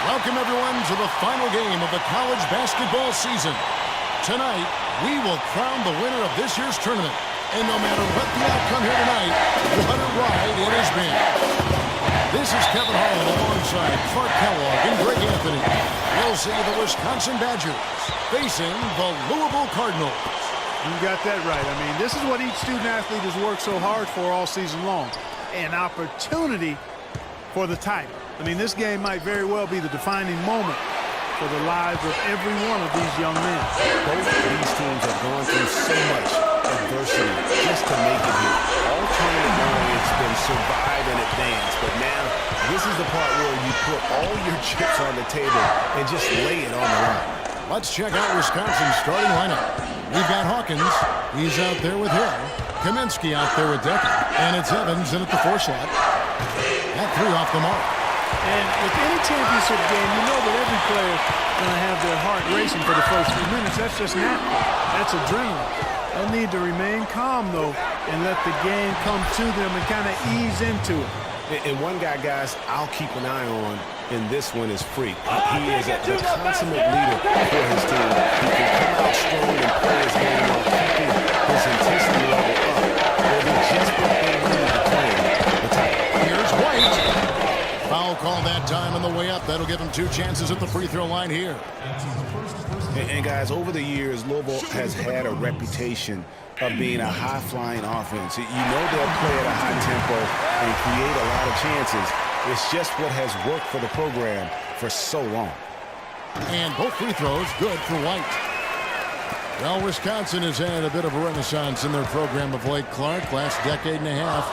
Welcome, everyone, to the final game of the college basketball season. Tonight, we will crown the winner of this year's tournament. And no matter what the outcome here tonight, what a ride it has been. This is Kevin Harlan alongside Clark Kellogg and Greg Anthony. We'll see the Wisconsin Badgers facing the Louisville Cardinals. You got that right. I mean, this is what each student athlete has worked so hard for all season long. An opportunity for the title. I mean, this game might very well be the defining moment for the lives of every one of these young men. Both of these teams have gone through so much adversity just to make it here. All tournament long, it's been survive and advance. But now, this is the part where you put all your chips on the table and just lay it on the line. Let's check out Wisconsin's starting lineup. We've got Hawkins. He's out there with Hill. Kaminsky out there with Decker. And it's Evans in at the 4 slot. That 3 off the mark. And with any championship game, you know that every player is going to have their heart racing for the first few minutes. That's just natural. That's adrenaline. They'll need to remain calm, though, and let the game come to them and kind of ease into it. And one guy, guys, I'll keep an eye on in this one is Freak. He is the consummate leader for his team. He can come out strong and play his game while keeping his intensity level up. They'll be just what they need to play the title. Here's White. Foul call that time on the way up. That'll give him 2 chances at the free throw line here. And guys, over the years, Louisville has had a reputation of being a high-flying offense. You know they'll play at a high tempo and create a lot of chances. It's just what has worked for the program for so long. And both free throws good for White. Well, Wisconsin has had a bit of a renaissance in their program of late. Clark, last decade and a half,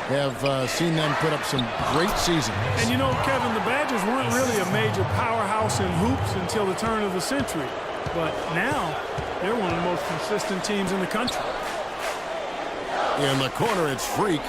have seen them put up some great seasons. And you know, Kevin, the Badgers weren't really a major powerhouse in hoops until the turn of the century. But now, they're one of the most consistent teams in the country. In the corner, it's Freak.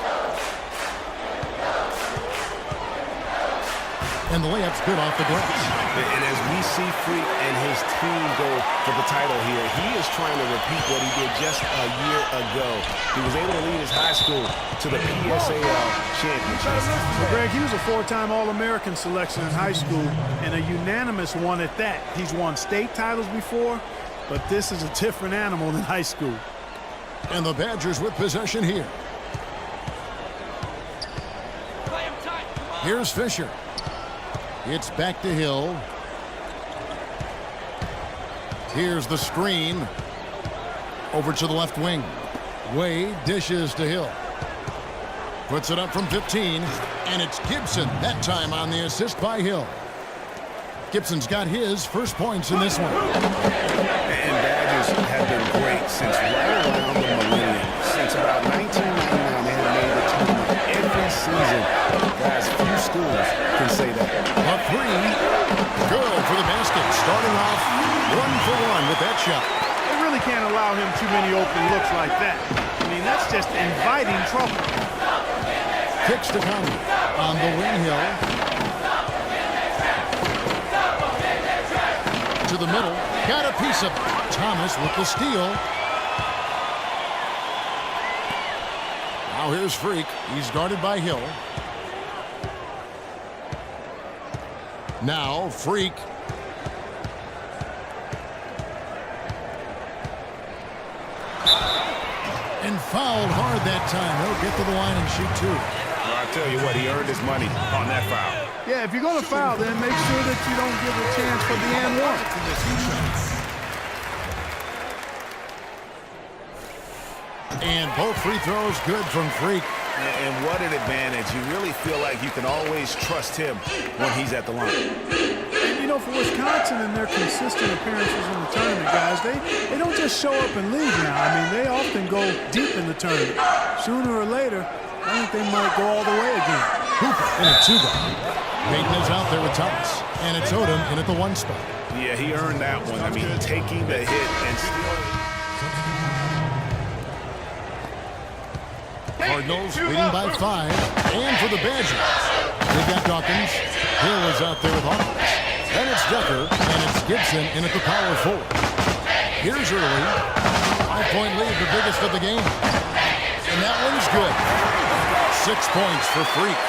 And the layup's good off the glass. And as we see Freak and his team go for the title here, he is trying to repeat what he did just a year ago. He was able to lead his high school to the PSAL championship. Well, Greg, he was a 4-time All-American selection in high school and a unanimous one at that. He's won state titles before, but this is a different animal than high school. And the Badgers with possession here. Here's Fisher. It's back to Hill. Here's the screen. Over to the left wing. Wade dishes to Hill. Puts it up from 15. And it's Gibson, that time on the assist by Hill. Gibson's got his first points in this one. And Badgers have been great since right around the millennium. Since about 1999, they have made the tournament every season. Guys, few schools can say that. A 3, good for the basket. Starting off 1 for 1 with that shot. They really can't allow him too many open looks like that. I mean, that's just inviting trouble. Kicks to Conley on the wing. Hill. To the middle. Got a piece of it. Thomas with the steal. Now here's Freak. He's guarded by Hill. Now Freak. And fouled hard that time. He'll get to the line and shoot 2. Well, I tell you what, he earned his money on that foul. Yeah, if you're going to foul, then make sure that you don't give a chance for the and 1. And both free throws good from Freak. And what an advantage. You really feel like you can always trust him when he's at the line. And, you know, for Wisconsin and their consistent appearances in the tournament, guys, they don't just show up and leave now. I mean, they often go deep in the tournament. Sooner or later, I think they might go all the way again. Hooper in a 2-guard. Payton is out there with Thomas. And it's Odom in at the 1 spot. Yeah, he earned that one. I mean, taking the hit and Cardinals leading by 5. And for the Badgers, they've got Dawkins. Hill is out there with Hawkins. Then it's Decker, and it's Gibson in at the power forward. Here's early. 5-point lead, the biggest of the game. And that one's good. 6 points for Freak.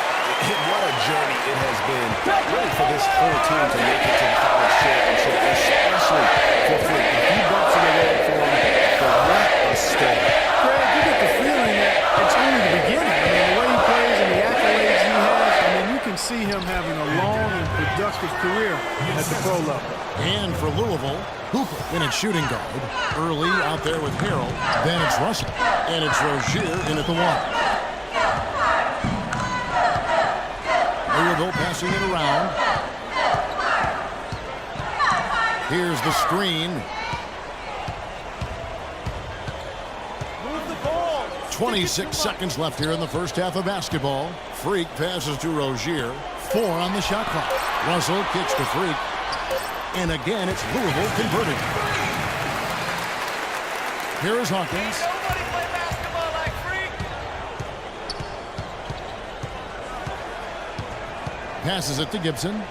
What a journey it has been really for this whole team to make it to the college championship, especially for Freak. If he bumps in the road for him, but what a start. Greg, you get the feeling that it's only the beginning. I mean, the way he plays and the accolades he has, I mean, you can see him having a long and productive career at the pro level. And for Louisville, Hooper in its shooting guard. Early out there with Harrell. Then it's Russell. And it's Rozier in at the one. Louisville passing it around. Here's the screen. 26 seconds left here in the first half of basketball. Freak passes to Rozier. 4 on the shot clock. Russell kicks to Freak. And again, it's Louisville converting. Here is Hawkins. Nobody play basketball like Freak. Passes it to Gibson.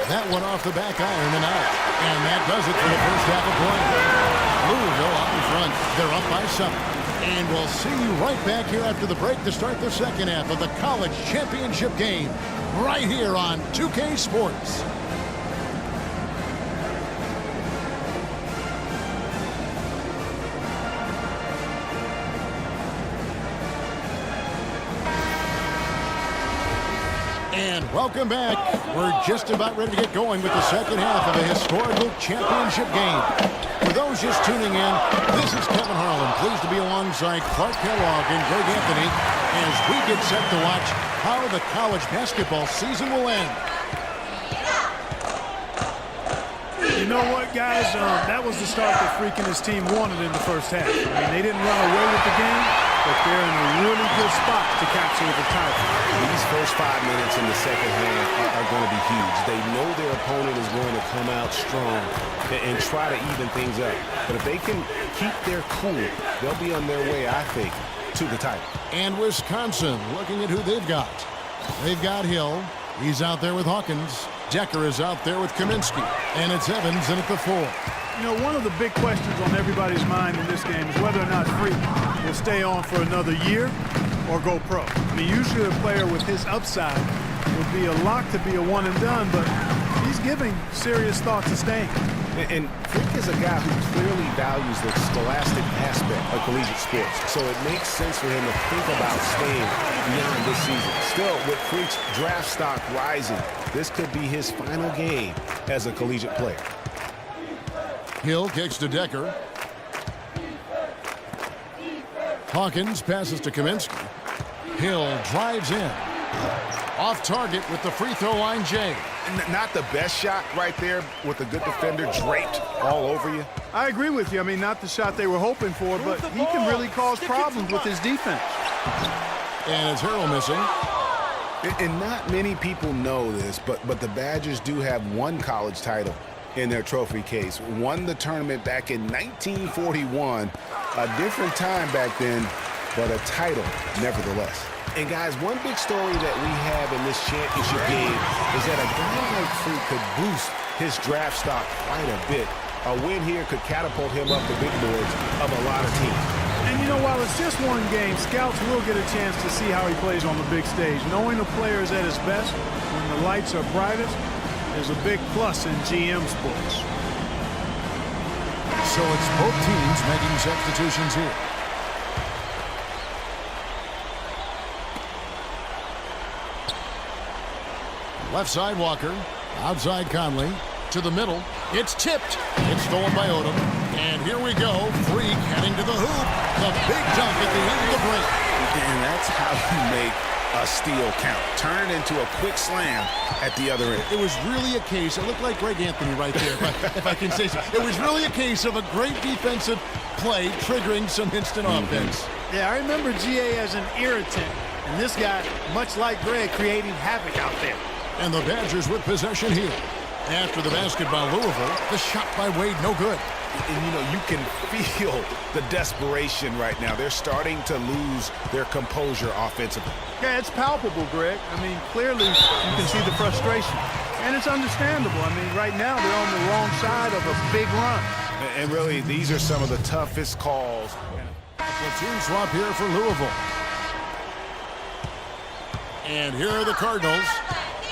That one off the back iron and out. And that does it for the first half of play. Louisville out in front. They're up by 7. And we'll see you right back here after the break to start the second half of the college championship game right here on 2K Sports. And welcome back. We're just about ready to get going with the second half of a historical championship game. For those just tuning in, this is Kevin Harlan, pleased to be alongside Clark Kellogg and Greg Anthony as we get set to watch how the college basketball season will end. You know what, guys? That was the start that Freak and his team wanted in the first half. I mean, they didn't run away with the game, but they're in a really good spot to capture the title. These first 5 minutes in the second half are going to be huge. They know their opponent is going to come out strong and try to even things up. But if they can keep their cool, they'll be on their way, I think, to the title. And Wisconsin, looking at who they've got. They've got Hill. He's out there with Hawkins. Decker is out there with Kaminsky. And it's Evans in at the 4. You know, one of the big questions on everybody's mind in this game is whether or not Freak will stay on for another year or go pro. I mean, usually a player with his upside would be a lock to be a one and done, but he's giving serious thought to staying. And Freak is a guy who clearly values the scholastic aspect of collegiate sports. So it makes sense for him to think about staying beyond this season. Still, with Freak's draft stock rising, this could be his final game as a collegiate player. Hill kicks to Decker. Hawkins passes to Kaminsky. Hill drives in. Off target with the free throw line, Jay. Not the best shot right there with a good defender draped all over you. I agree with you. I mean, not the shot they were hoping for, but he can really cause problems with his defense. And it's Harrell missing. And not many people know this, but the Badgers do have one college title in their trophy case. Won the tournament back in 1941. A different time back then, but a title nevertheless. And guys, one big story that we have in this championship game is that a guy like Freak could boost his draft stock quite a bit. A win here could catapult him up the big boards of a lot of teams. And you know, while it's just one game, scouts will get a chance to see how he plays on the big stage. Knowing a player is at his best when the lights are brightest is a big plus in GM sports. So it's both teams making substitutions here. Left side Walker, outside Conley, to the middle. It's tipped. It's stolen by Odom. And here we go. Freak heading to the hoop. The big dunk at the end of the break. And that's how you make a steal count. Turn it into a quick slam at the other end. It was really a case, it looked like Greg Anthony right there, if I can say so. It was really a case of a great defensive play triggering some instant offense. Yeah, I remember GA as an irritant. And this guy, much like Greg, creating havoc out there. And the Badgers with possession here. After the basket by Louisville, the shot by Wade, no good. And, you know, you can feel the desperation right now. They're starting to lose their composure offensively. Yeah, it's palpable, Greg. I mean, clearly you can see the frustration. And it's understandable. I mean, right now they're on the wrong side of a big run. And really, these are some of the toughest calls Platoon swap here for Louisville. And here are the Cardinals.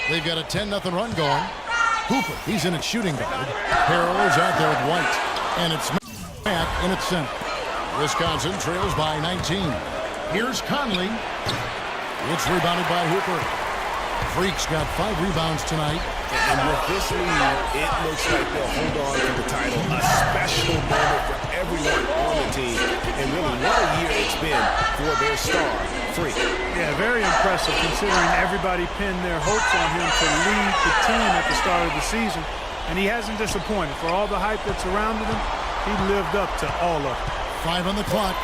They've got a 10-0 run going. Hooper, he's in at shooting guard. Harrell is out there with White. And it's Matt in at center. Wisconsin trails by 19. Here's Conley. It's rebounded by Hooper. Freak's got 5 rebounds tonight. And with this lead, it looks like they'll hold on to the title. A special moment for everyone on the team. And really, what a year it's been for their star, Freak. Yeah, very impressive considering everybody pinned their hopes on him to lead the team at the start of the season. And he hasn't disappointed. For all the hype that surrounded him, he lived up to all of it. 5 on the clock.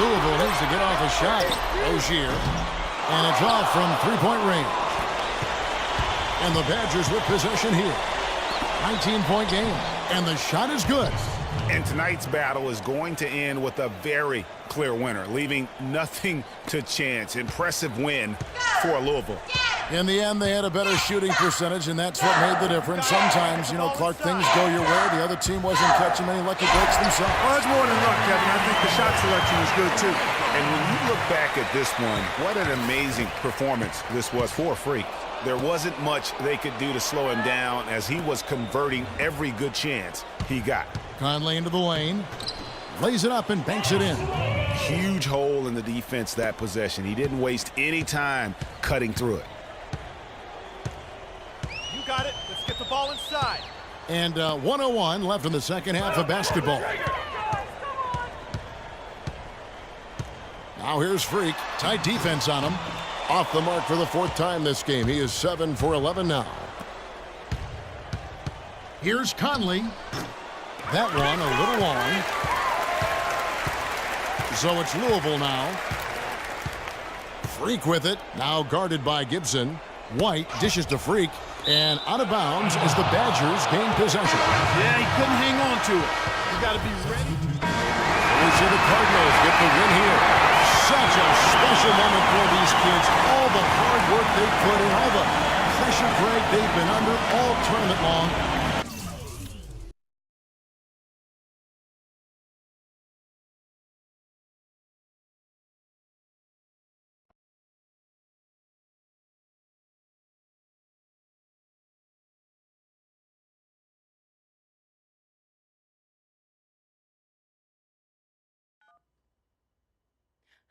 Louisville needs to get off a shot. Rozier. And it's off from three-point range. And the Badgers with possession here. 19-point game. And the shot is good. And tonight's battle is going to end with a very clear winner, leaving nothing to chance. Impressive win for Louisville. In the end, they had a better shooting percentage, and that's what made the difference. Sometimes, Clark, things go your way. The other team wasn't catching many lucky breaks themselves. Well, it's more than luck, Kevin. I think the shot selection was good, too. And when you look back at this one, what an amazing performance this was for Freak. There wasn't much they could do to slow him down as he was converting every good chance he got. Conley into the lane. Lays it up and banks it in. Huge hole in the defense that possession. He didn't waste any time cutting through it. You got it. Let's get the ball inside. And 101 left in the second half of basketball. Now here's Freak. Tight defense on him. Off the mark for the 4th time this game. He is 7 for 11 now. Here's Conley. That one a little long. So it's Louisville now. Freak with it. Now guarded by Gibson. White dishes to Freak. And out of bounds as the Badgers gain possession. Yeah, he couldn't hang on to it. You got to be ready. We see the Cardinals get the win here. Such a special moment for these kids. All the hard work they put in, all the pressure break they've been under all tournament long.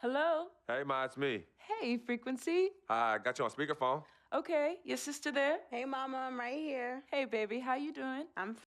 Hello? Hey, Ma, it's me. Hey, Frequency. I got you on speakerphone. Okay, your sister there? Hey, Mama, I'm right here. Hey, baby, how you doing? I'm